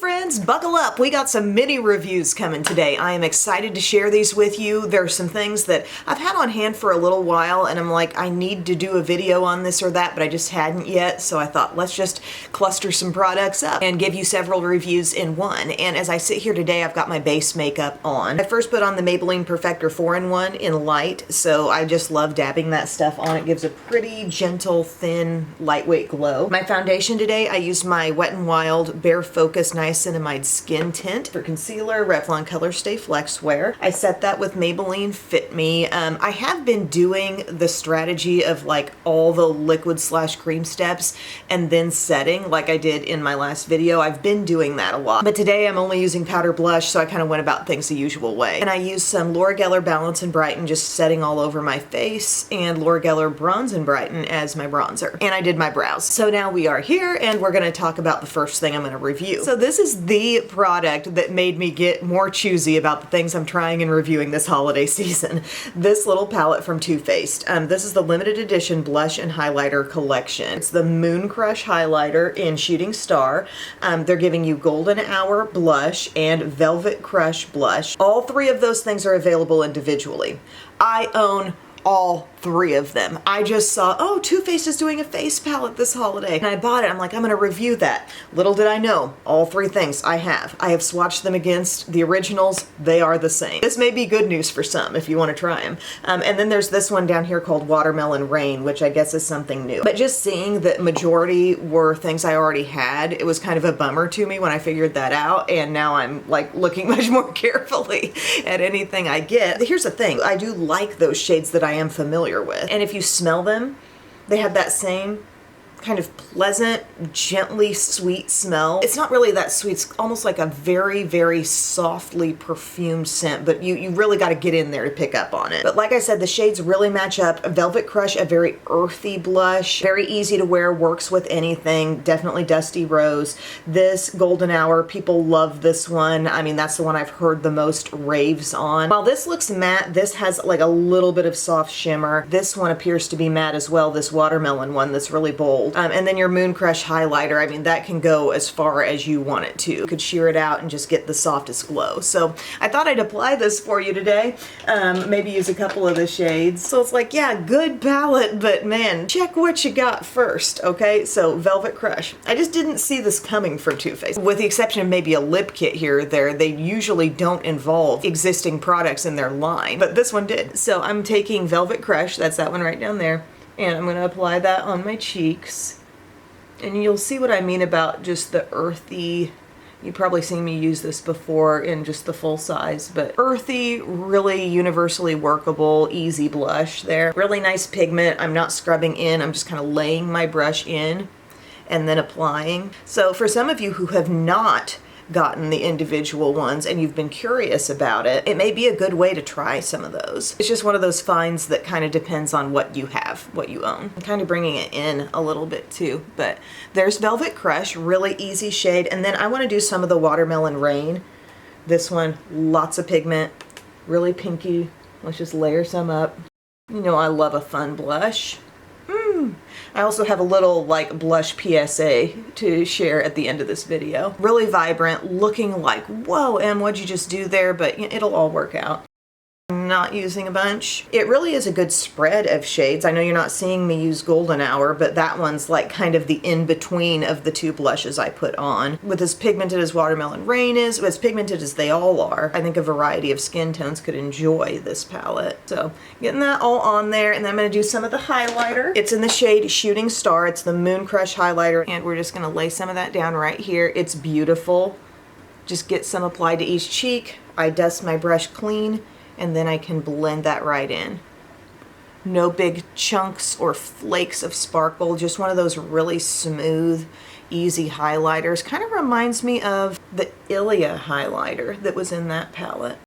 friends, buckle up. We got some mini reviews coming today. I am excited to share these with you. There are some things that I've had on hand for a little while and I'm like, I need to do a video on this or that, but I just hadn't yet. So I thought, let's just cluster some products up and give you several reviews in one. And as I sit here today, I've got my base makeup on. I first put on the Maybelline Perfector 4-in-1 in light. So I just love dabbing that stuff on. It gives a pretty gentle, thin, lightweight glow. My foundation today, I used my Wet n Wild Bare Focus Niacinamide Skin Tint for concealer, Revlon Color Stay Flex Wear. I set that with Maybelline Fit Me. I have been doing the strategy of like all the liquid / cream steps and then setting like I did in my last video. I've been doing that a lot. But today I'm only using powder blush, so I kind of went about things the usual way. And I used some Laura Geller Balance and Brighten just setting all over my face and Laura Geller Bronze and Brighten as my bronzer. And I did my brows. So now we are here and we're going to talk about the first thing I'm going to review. So this is the product that made me get more choosy about the things I'm trying and reviewing this holiday season. This little palette from Too Faced. This is the limited edition blush and highlighter collection. It's the Moon Crush highlighter in Shooting Star. They're giving you Golden Hour blush and Velvet Crush blush. All three of those things are available individually. I own all three of them. I just saw, oh, Too Faced is doing a face palette this holiday. And I bought it. I'm like, I'm gonna review that. Little did I know, all three things I have. I have swatched them against the originals. They are the same. This may be good news for some if you want to try them. And then there's this one down here called Watermelon Rain, which I guess is something new. But just seeing that majority were things I already had, it was kind of a bummer to me when I figured that out. And now I'm like looking much more carefully at anything I get. Here's the thing. I do like those shades that I am familiar with. And if you smell them, they have that same kind of pleasant, gently sweet smell. It's not really that sweet. It's almost like a very, very softly perfumed scent, but you really got to get in there to pick up on it. But like I said, the shades really match up. Velvet Crush, a very earthy blush, very easy to wear, works with anything, definitely Dusty Rose. This Golden Hour, people love this one. I mean, that's the one I've heard the most raves on. While this looks matte, this has like a little bit of soft shimmer. This one appears to be matte as well, this watermelon one that's really bold. And then your Moon Crush highlighter, I mean, that can go as far as you want it to. You could sheer it out and just get the softest glow. So I thought I'd apply this for you today. Maybe use a couple of the shades. So it's like, yeah, good palette, but man, check what you got first, okay? So Velvet Crush. I just didn't see this coming from Too Faced. With the exception of maybe a lip kit here or there, they usually don't involve existing products in their line, but this one did. So I'm taking Velvet Crush, that's that one right down there, and I'm gonna apply that on my cheeks. And you'll see what I mean about just the earthy, you've probably seen me use this before in just the full size, but earthy, really universally workable, easy blush there. Really nice pigment. I'm not scrubbing in, I'm just kind of laying my brush in and then applying. So for some of you who have not gotten the individual ones and you've been curious about it, it may be a good way to try some of those. It's just one of those finds that kind of depends on what you have, what you own. I'm kind of bringing it in a little bit too, but there's Velvet Crush, really easy shade. And then I want to do some of the Watermelon Rain. This one, lots of pigment, really pinky. Let's just layer some up. You know, I love a fun blush. I also have a little like blush PSA to share at the end of this video. Really vibrant, looking like, whoa, Em, what'd you just do there? But it'll all work out. I'm not using a bunch. It really is a good spread of shades. I know you're not seeing me use Golden Hour, but that one's like kind of the in-between of the two blushes I put on. With as pigmented as Watermelon Rain is, as pigmented as they all are, I think a variety of skin tones could enjoy this palette. So getting that all on there, and then I'm going to do some of the highlighter. It's in the shade Shooting Star. It's the Moon Crush highlighter, and we're just going to lay some of that down right here. It's beautiful. Just get some applied to each cheek. I dust my brush clean, and then I can blend that right in. No big chunks or flakes of sparkle, just one of those really smooth, easy highlighters. Kind of reminds me of the Ilia highlighter that was in that palette.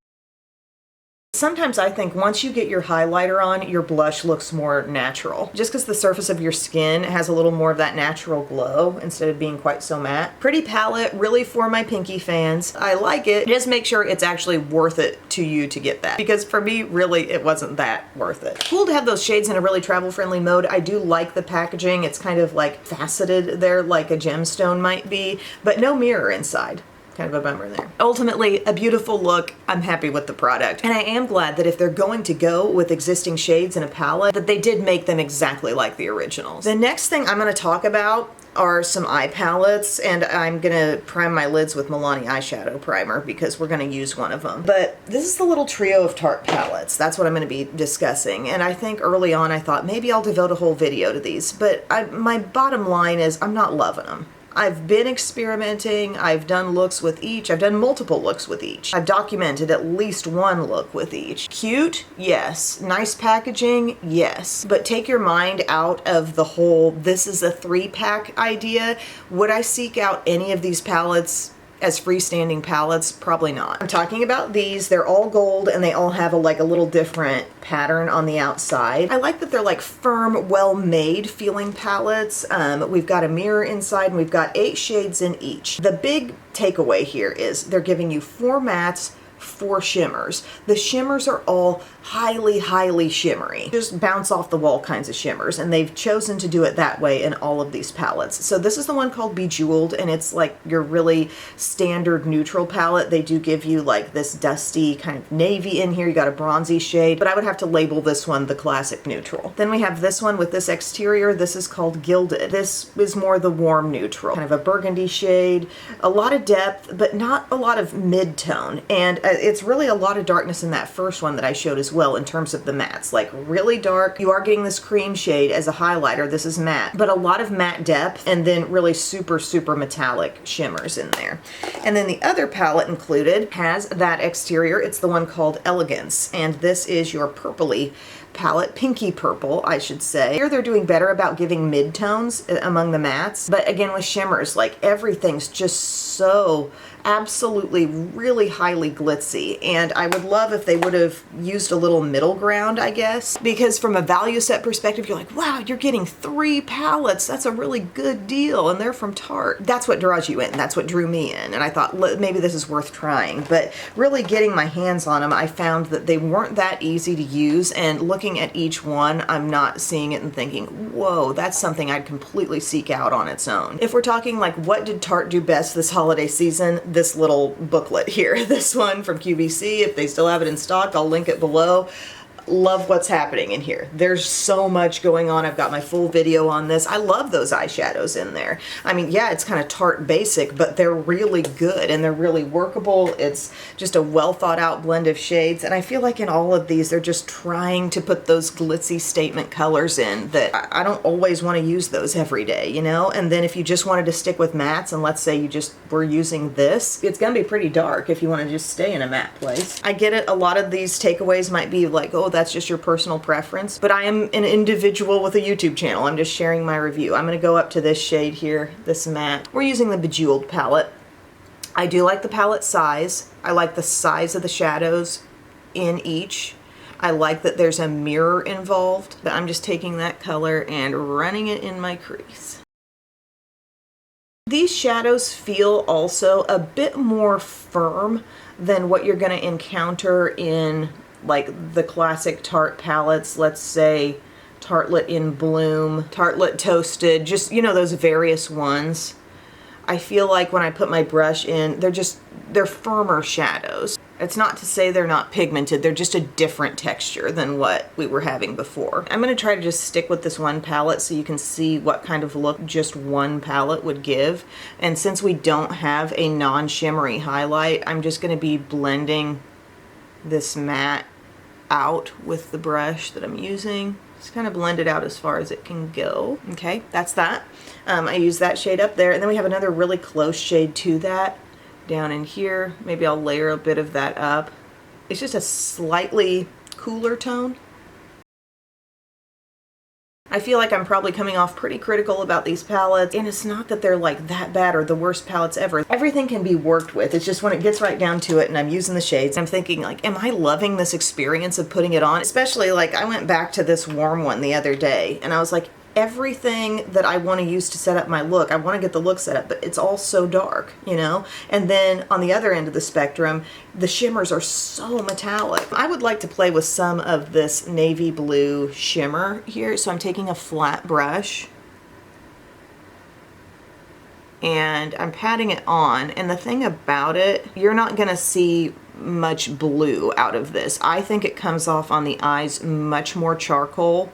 Sometimes I think once you get your highlighter on, your blush looks more natural. Just because the surface of your skin has a little more of that natural glow instead of being quite so matte. Pretty palette, really for my pinky fans. I like it. Just make sure it's actually worth it to you to get that. Because for me, really, it wasn't that worth it. Cool to have those shades in a really travel-friendly mode. I do like the packaging. It's kind of like faceted there like a gemstone might be, but no mirror inside. kind of a bummer there. Ultimately, a beautiful look. I'm happy with the product. And I am glad that if they're going to go with existing shades in a palette, that they did make them exactly like the originals. The next thing I'm going to talk about are some eye palettes, and I'm gonna prime my lids with Milani eyeshadow primer because we're gonna use one of them. But this is the little trio of Tarte palettes. That's what I'm gonna be discussing. And I think early on I thought maybe I'll devote a whole video to these, but my bottom line is I'm not loving them. I've been experimenting, I've done looks with each, I've done multiple looks with each. I've documented at least one look with each. Cute? Yes. Nice packaging? Yes. But take your mind out of the whole, this is a 3-pack idea. Would I seek out any of these palettes as freestanding palettes? Probably not. I'm talking about these. They're all gold and they all have a little different pattern on the outside. I like that they're like firm, well-made feeling palettes. We've got a mirror inside and we've got 8 shades in each. The big takeaway here is they're giving you 4 mattes, 4 shimmers. The shimmers are all highly, highly shimmery. Just bounce off the wall kinds of shimmers, and they've chosen to do it that way in all of these palettes. So this is the one called Bejeweled, and it's like your really standard neutral palette. They do give you like this dusty kind of navy in here. You got a bronzy shade, but I would have to label this one the classic neutral. Then we have this one with this exterior. This is called Gilded. This is more the warm neutral, kind of a burgundy shade, a lot of depth, but not a lot of mid-tone. And it's really a lot of darkness in that first one that I showed as well in terms of the mattes, like really dark. You are getting this cream shade as a highlighter. This is matte, but a lot of matte depth and then really super, super metallic shimmers in there. And then the other palette included has that exterior. It's the one called Elegance, and this is your purpley palette, pinky purple, I should say. Here they're doing better about giving mid-tones among the mattes, but again with shimmers, like everything's just so absolutely really highly glitzy, and I would love if they would have used a little middle ground, I guess, because from a value set perspective, you're like, wow, you're getting 3 palettes. That's a really good deal, and they're from Tarte. That's what draws you in. That's what drew me in, and I thought maybe this is worth trying. But really getting my hands on them, I found that they weren't that easy to use, and looking at each one, I'm not seeing it and thinking, whoa, that's something I'd completely seek out on its own. If we're talking like what did Tarte do best this holiday season, this little booklet here, this one from QVC, if they still have it in stock, I'll link it below. Love what's happening in here. There's so much going on. I've got my full video on this. I love those eyeshadows in there. I mean, yeah, it's kind of Tarte basic, but they're really good and they're really workable. It's just a well thought out blend of shades. And I feel like in all of these, they're just trying to put those glitzy statement colors in that I don't always want to use those every day, you know? And then if you just wanted to stick with mattes, and let's say you just were using this, it's gonna be pretty dark if you want to just stay in a matte place. I get it. A lot of these takeaways might be like, oh, that's just your personal preference, but I am an individual with a YouTube channel. I'm just sharing my review. I'm going to go up to this shade here, this matte. We're using the Bejeweled palette. I do like the palette size. I like the size of the shadows in each. I like that there's a mirror involved, but I'm just taking that color and running it in my crease. These shadows feel also a bit more firm than what you're going to encounter in like the classic Tarte palettes, let's say Tartelette in Bloom, Tartelette Toasted, just, you know, those various ones. I feel like when I put my brush in, they're firmer shadows. It's not to say they're not pigmented, they're just a different texture than what we were having before. I'm gonna try to just stick with this one palette so you can see what kind of look just one palette would give. And since we don't have a non-shimmery highlight, I'm just gonna be blending this matte out with the brush that I'm using. Just kind of blend it out as far as it can go. Okay, that's that. I use that shade up there, and then we have another really close shade to that down in here. Maybe I'll layer a bit of that up. It's just a slightly cooler tone. I feel like I'm probably coming off pretty critical about these palettes, and it's not that they're like that bad or the worst palettes ever. Everything can be worked with. It's just when it gets right down to it and I'm using the shades, I'm thinking like, am I loving this experience of putting it on? Especially like I went back to this warm one the other day and I was like, everything that I want to use to set up my look, I want to get the look set up, but it's all so dark, you know? And then on the other end of the spectrum, the shimmers are so metallic. I would like to play with some of this navy blue shimmer here. So I'm taking a flat brush and I'm patting it on. And the thing about it, you're not gonna see much blue out of this. I think it comes off on the eyes much more charcoal.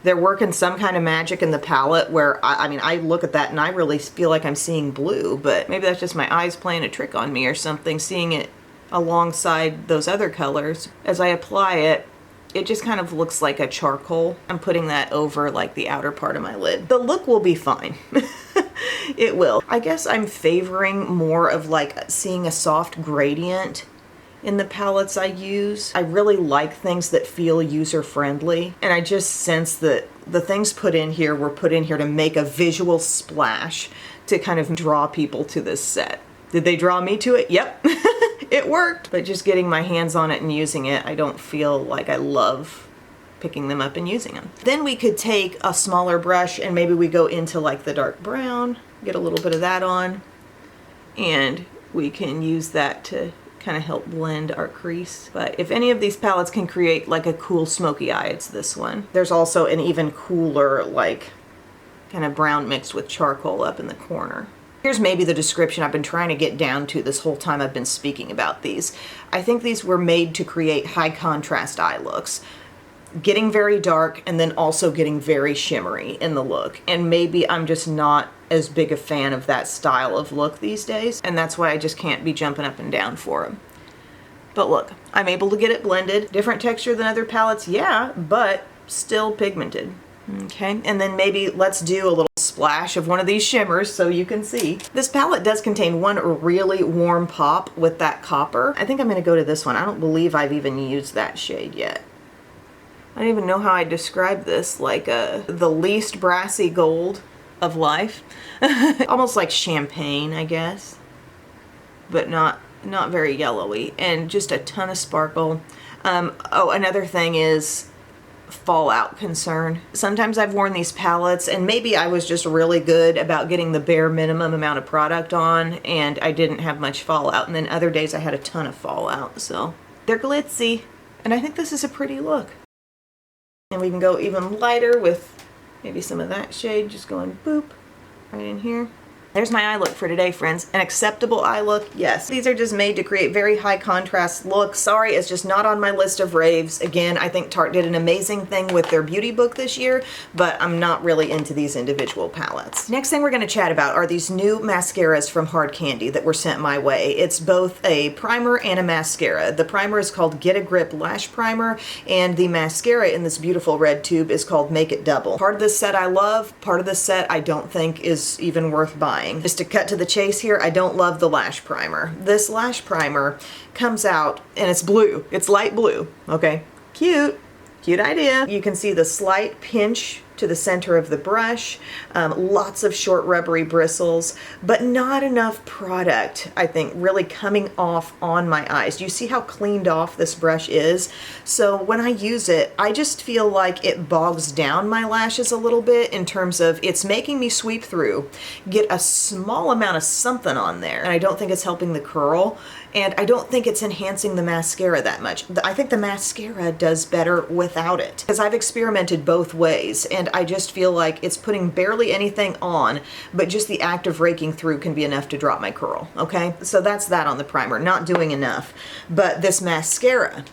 They're working some kind of magic in the palette where, I mean, I look at that and I really feel like I'm seeing blue, but maybe that's just my eyes playing a trick on me or something, seeing it alongside those other colors. As I apply it, it just kind of looks like a charcoal. I'm putting that over like the outer part of my lid. The look will be fine. It will. I guess I'm favoring more of like seeing a soft gradient in the palettes I use. I really like things that feel user-friendly, and I just sense that the things put in here were put in here to make a visual splash to kind of draw people to this set. Did they draw me to it? Yep. It worked. But just getting my hands on it and using it, I don't feel like I love picking them up and using them. Then we could take a smaller brush and maybe we go into like the dark brown, get a little bit of that on, and we can use that to kind of help blend our crease. But if any of these palettes can create like a cool smoky eye, it's this one. There's also an even cooler like kind of brown mixed with charcoal up in the corner. Here's maybe the description I've been trying to get down to this whole time I've been speaking about these. I think these were made to create high contrast eye looks, getting very dark and then also getting very shimmery in the look. And maybe I'm just not as big a fan of that style of look these days, and that's why I just can't be jumping up and down for them. But look, I'm able to get it blended. Different texture than other palettes, yeah, but still pigmented. Okay, and then maybe let's do a little splash of one of these shimmers so you can see. This palette does contain one really warm pop with that copper. I think I'm gonna go to this one. I don't believe I've even used that shade yet. I don't even know how I describe this, like the least brassy gold of life. Almost like champagne, I guess, but not very yellowy, and just a ton of sparkle. Oh, another thing is fallout concern. Sometimes I've worn these palettes and maybe I was just really good about getting the bare minimum amount of product on and I didn't have much fallout, and then other days I had a ton of fallout. So they're glitzy, and I think this is a pretty look. And we can go even lighter with maybe some of that shade, just going boop right in here. There's my eye look for today, friends. An acceptable eye look, yes. These are just made to create very high contrast looks. Sorry, it's just not on my list of raves. Again, I think Tarte did an amazing thing with their beauty book this year, but I'm not really into these individual palettes. Next thing we're gonna chat about are these new mascaras from Hard Candy that were sent my way. It's both a primer and a mascara. The primer is called Get a Grip Lash Primer, and the mascara in this beautiful red tube is called Make It Double. Part of this set I love, part of this set I don't think is even worth buying. Just to cut to the chase here, I don't love the lash primer. This lash primer comes out and it's blue. It's light blue, okay? Cute, cute idea. You can see the slight pinch to the center of the brush, lots of short rubbery bristles, but not enough product, I think, really coming off on my eyes. Do you see how cleaned off this brush is? So when I use it, I just feel like it bogs down my lashes a little bit in terms of it's making me sweep through, get a small amount of something on there, and I don't think it's helping the curl, and I don't think it's enhancing the mascara that much. I think the mascara does better without it, because I've experimented both ways, and I just feel like it's putting barely anything on, but just the act of raking through can be enough to drop my curl, okay? So that's that on the primer, not doing enough. But this mascara,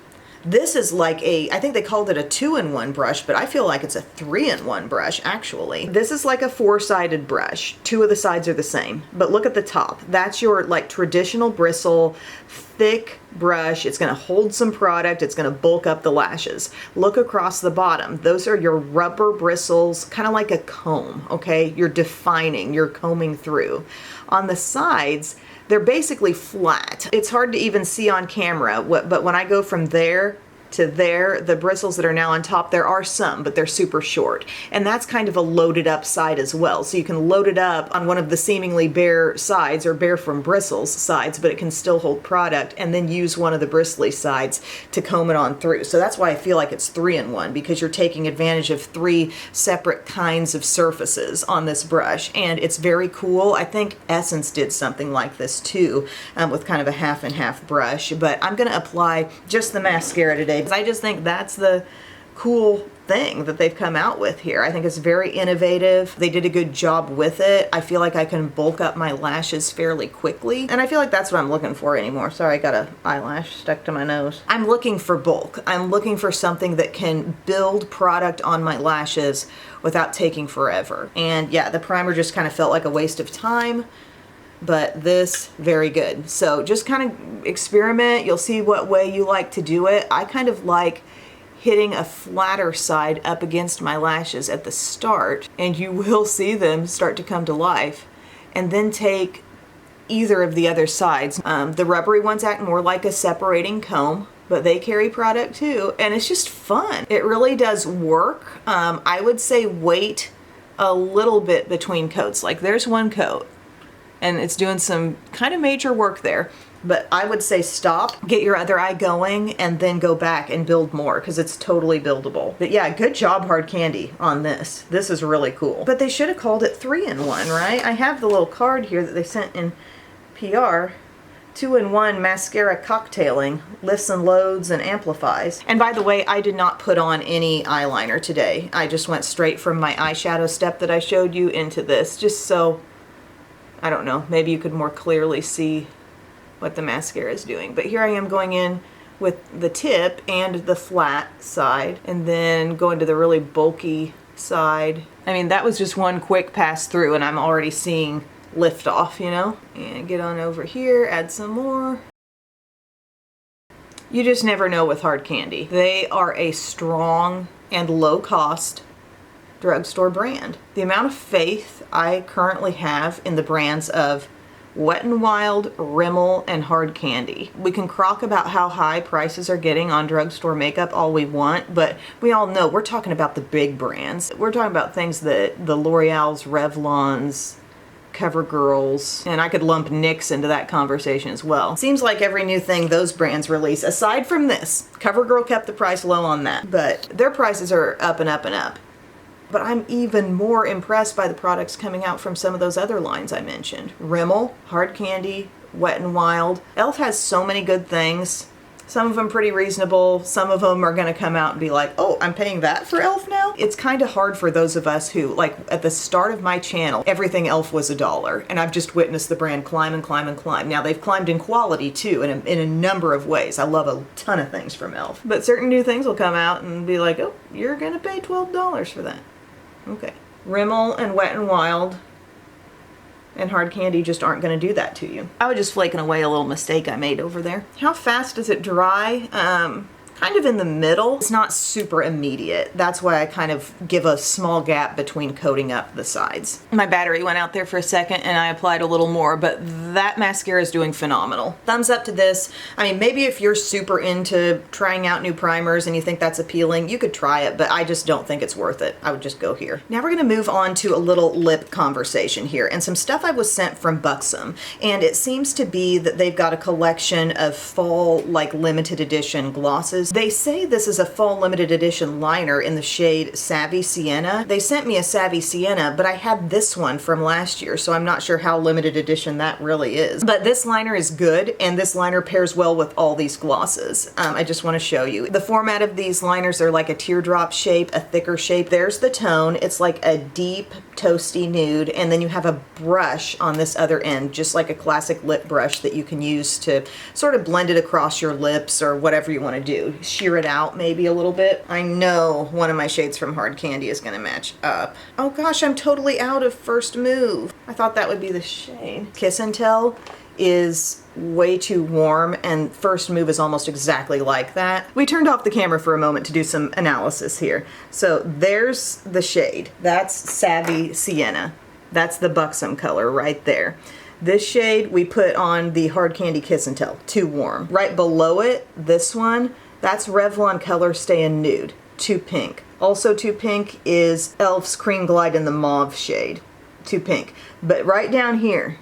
this is like I think they called it a 2-in-1 brush, but I feel like it's a 3-in-1 brush, actually. This is like a 4-sided brush. 2 of the sides are the same, but look at the top. That's your like traditional bristle, thick brush. It's gonna hold some product. It's gonna bulk up the lashes. Look across the bottom. Those are your rubber bristles, kind of like a comb, okay? You're defining, you're combing through. On the sides, they're basically flat. It's hard to even see on camera, but when I go from there to there, the bristles that are now on top, there are some, but they're super short. And that's kind of a loaded up side as well. So you can load it up on one of the seemingly bare sides, or bare from bristles sides, but it can still hold product, and then use one of the bristly sides to comb it on through. So that's why I feel like it's 3-in-1, because you're taking advantage of 3 separate kinds of surfaces on this brush, and it's very cool. I think Essence did something like this too, with kind of a half and half brush, but I'm gonna apply just the mascara today, because I just think that's the cool thing that they've come out with here. I think it's very innovative. They did a good job with it. I feel like I can bulk up my lashes fairly quickly, and I feel like that's what I'm looking for anymore. Sorry, I got an eyelash stuck to my nose. I'm looking for bulk. I'm looking for something that can build product on my lashes without taking forever. And yeah, the primer just kind of felt like a waste of time, but this, very good. So just kind of experiment. You'll see what way you like to do it. I kind of like hitting a flatter side up against my lashes at the start, and you will see them start to come to life, and then take either of the other sides. The rubbery ones act more like a separating comb, but they carry product too, and it's just fun. It really does work. I would say wait a little bit between coats. Like there's one coat, and it's doing some kind of major work there. But I would say stop, get your other eye going, and then go back and build more, because it's totally buildable. But yeah, good job, Hard Candy, on this. This is really cool. But they should have called it 3-in-1, right? I have the little card here that they sent in PR. 2-in-1 mascara cocktailing, lifts and loads and amplifies. And by the way, I did not put on any eyeliner today. I just went straight from my eyeshadow step that I showed you into this, just so, I don't know, maybe you could more clearly see what the mascara is doing. But here I am going in with the tip and the flat side, and then going to the really bulky side. I mean, that was just one quick pass through, and I'm already seeing lift off, you know? And get on over here, add some more. You just never know with Hard Candy. They are a strong and low cost drugstore brand. The amount of faith I currently have in the brands of Wet n Wild, Rimmel, and Hard Candy. We can crock about how high prices are getting on drugstore makeup all we want, but we all know we're talking about the big brands. We're talking about things that the L'Oreal's, Revlon's, CoverGirl's, and I could lump NYX into that conversation as well. Seems like every new thing those brands release, aside from this, CoverGirl kept the price low on that, but their prices are up and up and up. But I'm even more impressed by the products coming out from some of those other lines I mentioned. Rimmel, Hard Candy, Wet n Wild. e.l.f. has so many good things. Some of them pretty reasonable. Some of them are gonna come out and be like, oh, I'm paying that for e.l.f. now? It's kind of hard for those of us who, like at the start of my channel, everything e.l.f. was $1. And I've just witnessed the brand climb and climb and climb. Now they've climbed in quality too, in a number of ways. I love a ton of things from e.l.f. But certain new things will come out and be like, oh, you're gonna pay $12 for that. Okay. Rimmel and Wet n Wild and Hard Candy just aren't going to do that to you. I was just flaking away a little mistake I made over there. How fast does it dry? Kind of in the middle. It's not super immediate. That's why I kind of give a small gap between coating up the sides. My battery went out there for a second and I applied a little more, but that mascara is doing phenomenal. Thumbs up to this. I mean, maybe if you're super into trying out new primers and you think that's appealing, you could try it, but I just don't think it's worth it. I would just go here. Now we're gonna move on to a little lip conversation here and some stuff I was sent from Buxom. And it seems to be that they've got a collection of fall, like limited edition glosses. They say this is a fall limited edition liner in the shade Savvy Sienna. They sent me a Savvy Sienna, but I had this one from last year, so I'm not sure how limited edition that really is. But this liner is good, and this liner pairs well with all these glosses. I just want to show you. The format of these liners are like a teardrop shape, a thicker shape. There's the tone. It's like a deep, toasty nude, and then you have a brush on this other end, just like a classic lip brush that you can use to sort of blend it across your lips or whatever you want to do. Sheer it out maybe a little bit. I know one of my shades from Hard Candy is going to match up. Oh gosh, I'm totally out of First Move. I thought that would be the shade. Kiss and Tell is way too warm, and First Move is almost exactly like that. We turned off the camera for a moment to do some analysis here. So there's the shade. That's Savvy Sienna. That's the Buxom color right there. This shade we put on the Hard Candy Kiss and Tell. Too warm. Right below it, this one, that's Revlon Color Stay in Nude. Too pink. Also too pink is e.l.f.'s Cream Glide in the mauve shade. Too pink. But right down here,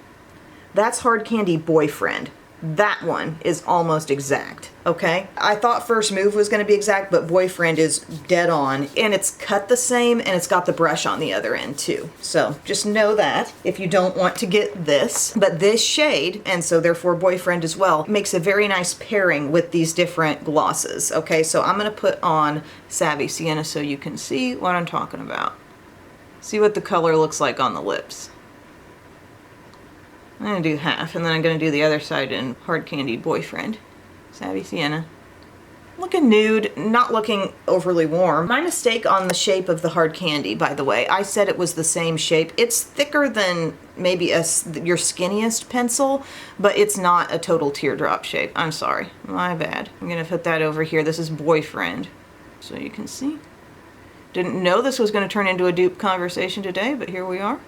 that's Hard Candy Boyfriend. That one is almost exact, okay? I thought First Move was gonna be exact, but Boyfriend is dead on. And it's cut the same, and it's got the brush on the other end too. So just know that if you don't want to get this. But this shade, and so therefore Boyfriend as well, makes a very nice pairing with these different glosses, okay? So I'm gonna put on Savvy Sienna so you can see what I'm talking about. See what the color looks like on the lips. I'm gonna do half, and then I'm gonna do the other side in Hard Candy Boyfriend. Savvy Sienna. Looking nude, not looking overly warm. My mistake on the shape of the Hard Candy, by the way. I said it was the same shape. It's thicker than maybe your skinniest pencil, but it's not a total teardrop shape. I'm sorry, my bad. I'm gonna put that over here. This is Boyfriend, so you can see. Didn't know this was gonna turn into a dupe conversation today, but here we are.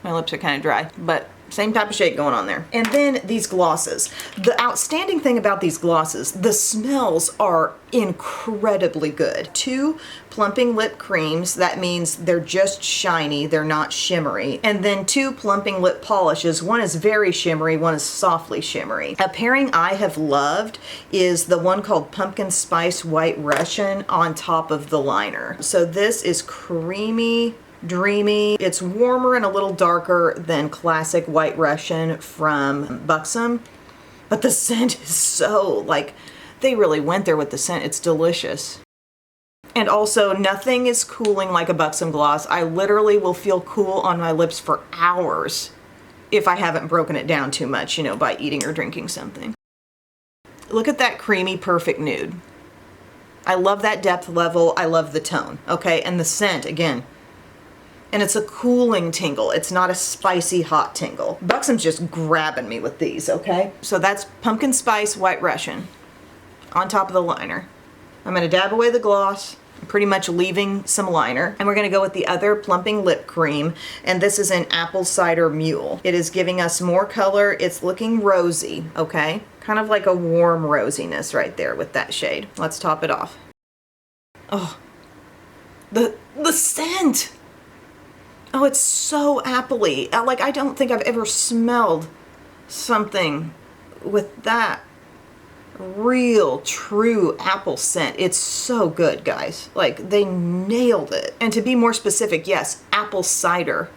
My lips are kind of dry, but same type of shade going on there. And then these glosses. The outstanding thing about these glosses, the smells are incredibly good. 2 plumping lip creams, that means they're just shiny, they're not shimmery. And then 2 plumping lip polishes, one is very shimmery, one is softly shimmery. A pairing I have loved is the one called Pumpkin Spice White Russian on top of the liner. So this is creamy, dreamy. It's warmer and a little darker than classic White Russian from Buxom, but the scent is so, like, they really went there with the scent. It's delicious. And also, nothing is cooling like a Buxom gloss. I literally will feel cool on my lips for hours if I haven't broken it down too much, you know, by eating or drinking something. Look at that creamy, perfect nude. I love that depth level. I love the tone, okay? And the scent, again, and it's a cooling tingle. It's not a spicy hot tingle. Buxom's just grabbing me with these, okay? So that's Pumpkin Spice White Russian on top of the liner. I'm gonna dab away the gloss, pretty much leaving some liner. And we're gonna go with the other plumping lip cream, and this is in Apple Cider Mule. It is giving us more color. It's looking rosy, okay? Kind of like a warm rosiness right there with that shade. Let's top it off. Oh, the scent! Oh, it's so appley. Like, I don't think I've ever smelled something with that real, true apple scent. It's so good, guys. Like, they nailed it. And to be more specific, yes, apple cider.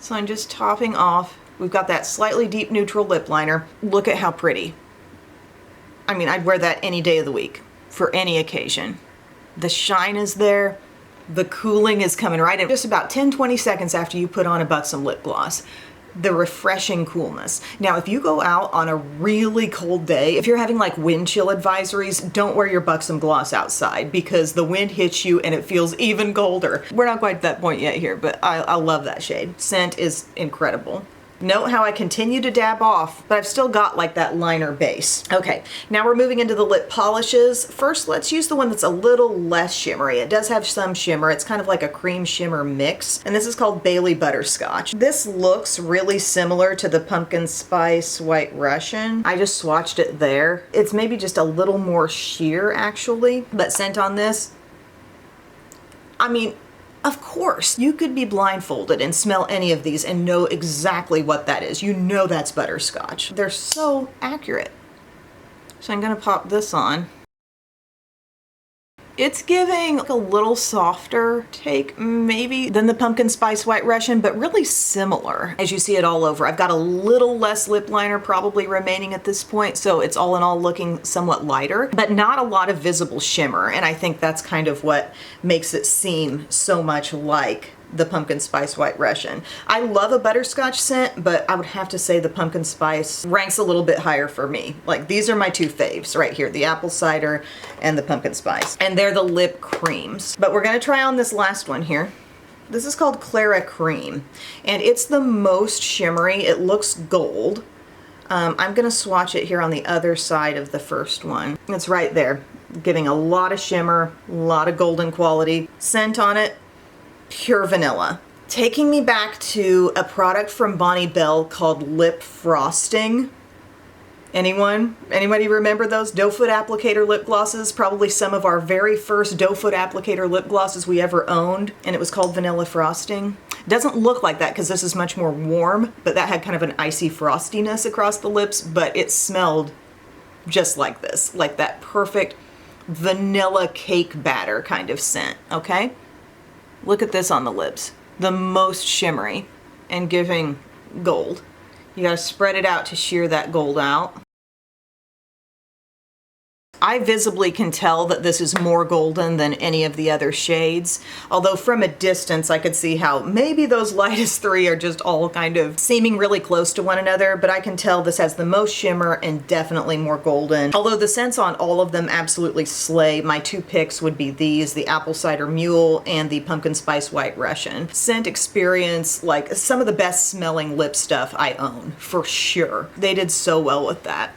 So I'm just topping off. We've got that slightly deep neutral lip liner. Look at how pretty. I mean, I'd wear that any day of the week for any occasion. The shine is there. The cooling is coming right in. Just about 10-20 seconds after you put on a Buxom lip gloss. The refreshing coolness. Now, if you go out on a really cold day, if you're having like wind chill advisories, don't wear your Buxom gloss outside because the wind hits you and it feels even colder. We're not quite at that point yet here, but I love that shade. Scent is incredible. Note how I continue to dab off, but I've still got like that liner base. Okay, now we're moving into the lip polishes. First, let's use the one that's a little less shimmery. It does have some shimmer. It's kind of like a cream shimmer mix, and this is called Bailey Butterscotch. This looks really similar to the Pumpkin Spice White Russian. I just swatched it there. It's maybe just a little more sheer actually, but scent on this, I mean, of course, you could be blindfolded and smell any of these and know exactly what that is. You know that's butterscotch. They're so accurate. So I'm gonna pop this on. It's giving a little softer take maybe than the Pumpkin Spice White Russian, but really similar as you see it all over. I've got a little less lip liner probably remaining at this point, so it's all in all looking somewhat lighter, but not a lot of visible shimmer, and I think that's kind of what makes it seem so much like the Pumpkin Spice White Russian. I love a butterscotch scent, but I would have to say the pumpkin spice ranks a little bit higher for me. Like, these are my two faves right here, the apple cider and the pumpkin spice. And they're the lip creams. But we're gonna try on this last one here. This is called Clara Cream, and it's the most shimmery. It looks gold. I'm gonna swatch it here on the other side of the first one. It's right there, giving a lot of shimmer, a lot of golden quality. Scent on it, pure vanilla. Taking me back to a product from Bonnie Bell called Lip Frosting. Anybody remember those doe foot applicator lip glosses? Probably some of our very first doe foot applicator lip glosses we ever owned, and it was called Vanilla Frosting. Doesn't look like that because this is much more warm, but that had kind of an icy frostiness across the lips, but it smelled just like this, like that perfect vanilla cake batter kind of scent, okay? Look at this on the lips. The most shimmery and giving gold. You gotta spread it out to sheer that gold out. I visibly can tell that this is more golden than any of the other shades, although from a distance I could see how maybe those lightest three are just all kind of seeming really close to one another, but I can tell this has the most shimmer and definitely more golden. Although the scents on all of them absolutely slay, my two picks would be these, the Apple Cider Mule and the Pumpkin Spice White Russian. Scent experience, like some of the best smelling lip stuff I own, for sure. They did so well with that.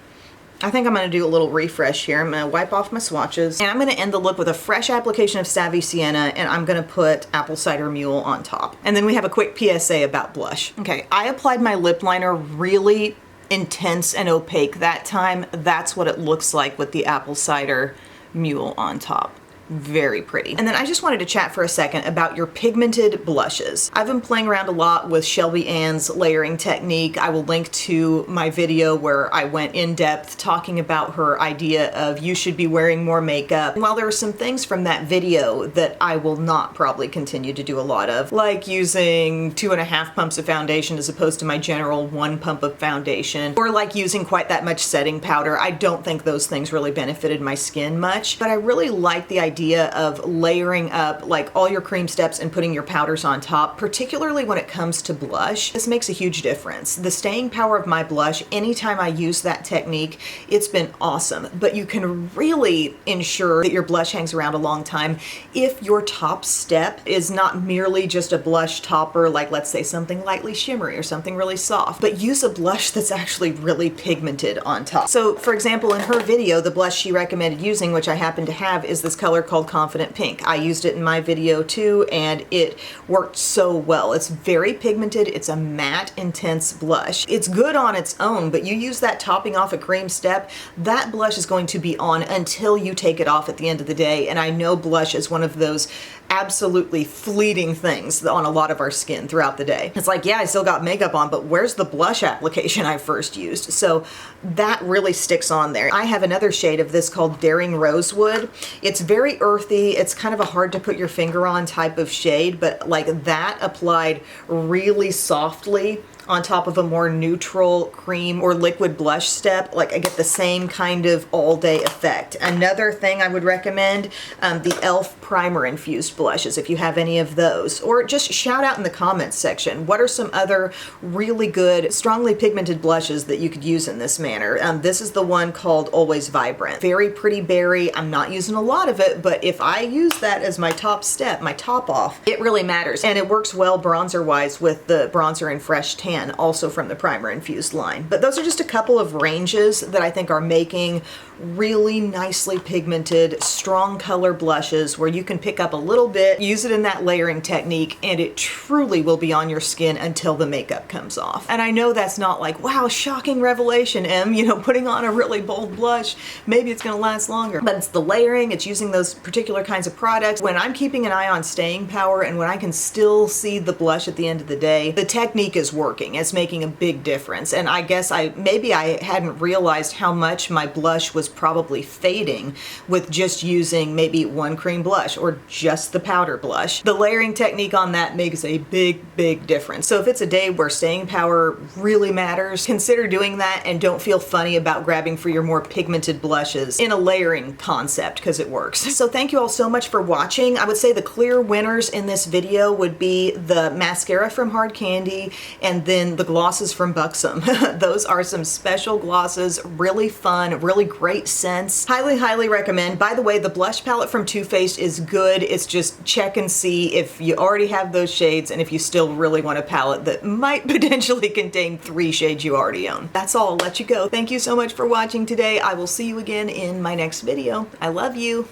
I think I'm going to do a little refresh here. I'm going to wipe off my swatches and I'm going to end the look with a fresh application of Savvy Sienna, and I'm going to put Apple Cider Mule on top. And then we have a quick PSA about blush. Okay, I applied my lip liner really intense and opaque that time. That's what it looks like with the Apple Cider Mule on top. Very pretty. And then I just wanted to chat for a second about your pigmented blushes. I've been playing around a lot with Shelby Ann's layering technique. I will link to my video where I went in depth talking about her idea of you should be wearing more makeup. And while there are some things from that video that I will not probably continue to do a lot of, like using 2.5 pumps of foundation as opposed to my general 1 pump of foundation, or like using quite that much setting powder, I don't think those things really benefited my skin much. But I really like the idea of layering up like all your cream steps and putting your powders on top, particularly when it comes to blush. This makes a huge difference. The staying power of my blush, anytime I use that technique, it's been awesome. But you can really ensure that your blush hangs around a long time if your top step is not merely just a blush topper, like let's say something lightly shimmery or something really soft, but use a blush that's actually really pigmented on top. So for example, in her video, the blush she recommended using, which I happen to have, is this color called Confident Pink. I used it in my video too, and it worked so well. It's very pigmented. It's a matte, intense blush. It's good on its own, but you use that topping off a cream step, that blush is going to be on until you take it off at the end of the day. And I know blush is one of those absolutely fleeting things on a lot of our skin throughout the day. It's like, yeah, I still got makeup on, but where's the blush application I first used? So that really sticks on there. I have another shade of this called Daring Rosewood. It's very earthy. It's kind of a hard to put your finger on type of shade, but like that applied really softly on top of a more neutral cream or liquid blush step, like I get the same kind of all-day effect. Another thing I would recommend, the e.l.f. primer infused blushes, if you have any of those. Or just shout out in the comments section, what are some other really good, strongly pigmented blushes that you could use in this manner? This is the one called Always Vibrant. Very pretty berry. I'm not using a lot of it, but if I use that as my top step, my top off, it really matters. And it works well bronzer-wise with the bronzer in Fresh Tan, also from the primer infused line. But those are just a couple of ranges that I think are making really nicely pigmented, strong color blushes where you can pick up a little bit, use it in that layering technique, and it truly will be on your skin until the makeup comes off. And I know that's not like, wow, shocking revelation, Em, you know, putting on a really bold blush, maybe it's gonna last longer. But it's the layering, it's using those particular kinds of products. When I'm keeping an eye on staying power and when I can still see the blush at the end of the day, the technique is working. It's making a big difference. And I guess maybe I hadn't realized how much my blush was probably fading with just using maybe one cream blush or just the powder blush. The layering technique on that makes a big difference. So if it's a day where staying power really matters, consider doing that and don't feel funny about grabbing for your more pigmented blushes in a layering concept, because it works. So thank you all so much for watching. I would say the clear winners in this video would be the mascara from Hard Candy and then the glosses from Buxom. Those are some special glosses, really fun, really great scents. Highly recommend. By the way, the blush palette from Too Faced is good. It's just check and see if you already have those shades and if you still really want a palette that might potentially contain 3 shades you already own. That's all. I'll let you go. Thank you so much for watching today. I will see you again in my next video. I love you.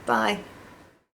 Bye.